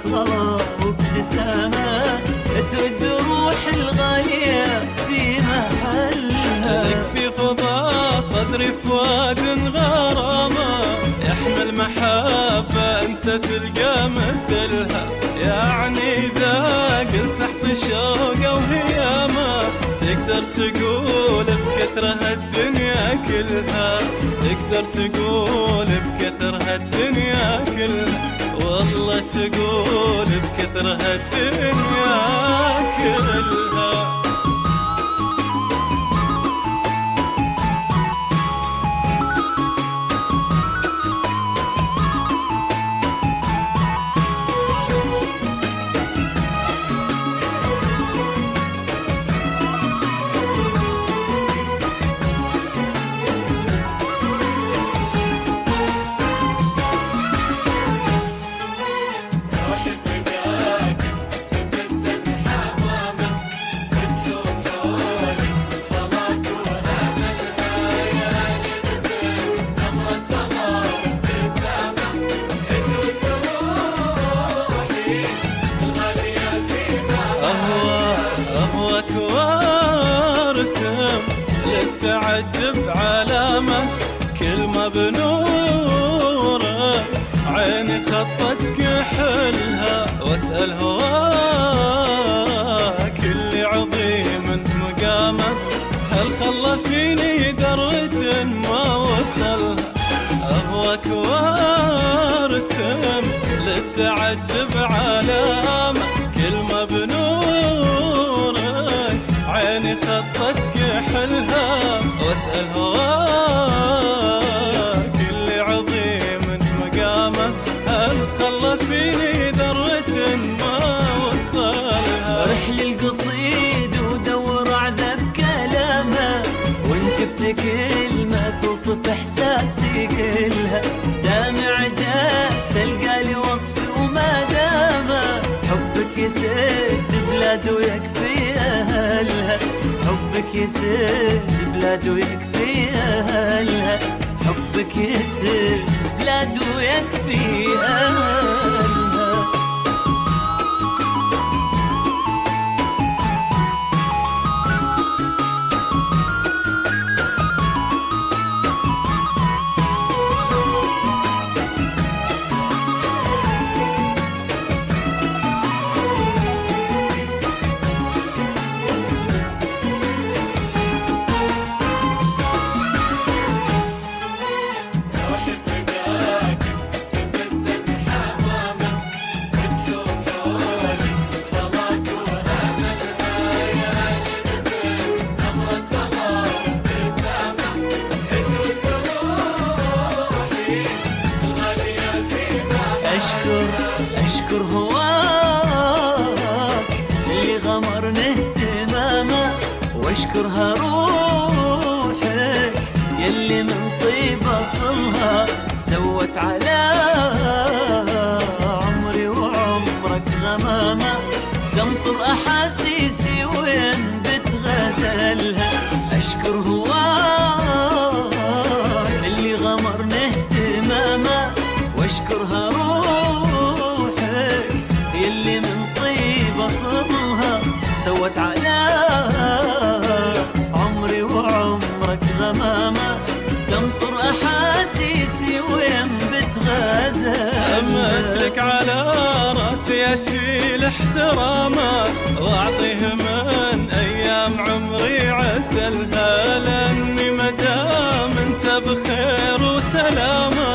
عطرة وابتسامة ترد روح الغالية في محلها. لك في فضاء صدري فؤاد غرامة يحمل محبة انت تلقى مثلها. يعني إذا قلت احصي شوقه وهيامة تقدر تقول بكثرة هالدنيا كلها. تقدر تقول بكثرة هالدنيا كلها. والله تقول بكثرة هالدنيا كلها. أهواك وارسم للتعجب علامة كل ما بنوره عيني خطت كحلها. واسأل هواك اللي عظيم انت مقامه هل خلى فيني درة ما وصلها. أهواك وارسم للتعجب علامة كل ما بنورك عيني خطت كحلها. واسأل هواك اللي عظيم انت مقامه هل خلى فيني ذرة ما وصلها. رحل القصيد ودور عذب كلامه وان جبت كلمة توصف احساسي كلها. دامع جاز تلقى لي وصفي وما دامه حبك يسد بلاد ويكفي أهلها. حبك يسد بلاد ويكفي أهلها. حبك يسد بلاد ويكفي أهلها. أشكر هواك اللي غمرني اهتمامه واشكرها روحك يلي من طيب أصلها سوت على عمري وعمرك غمامة تمطر أحاسيسي وين بتغزلها. أشكر هواك اللي غمرني اهتمامه واشكرها روحك يلي من طيب أصلها سوت على عمري وعمرك غمامة تمطر أحاسيسي وين بتغزل. أمثلك على راسي أشيل احترامه وأعطيه من أيام عمري عسلها. لأني مدام أنت بخير وسلامة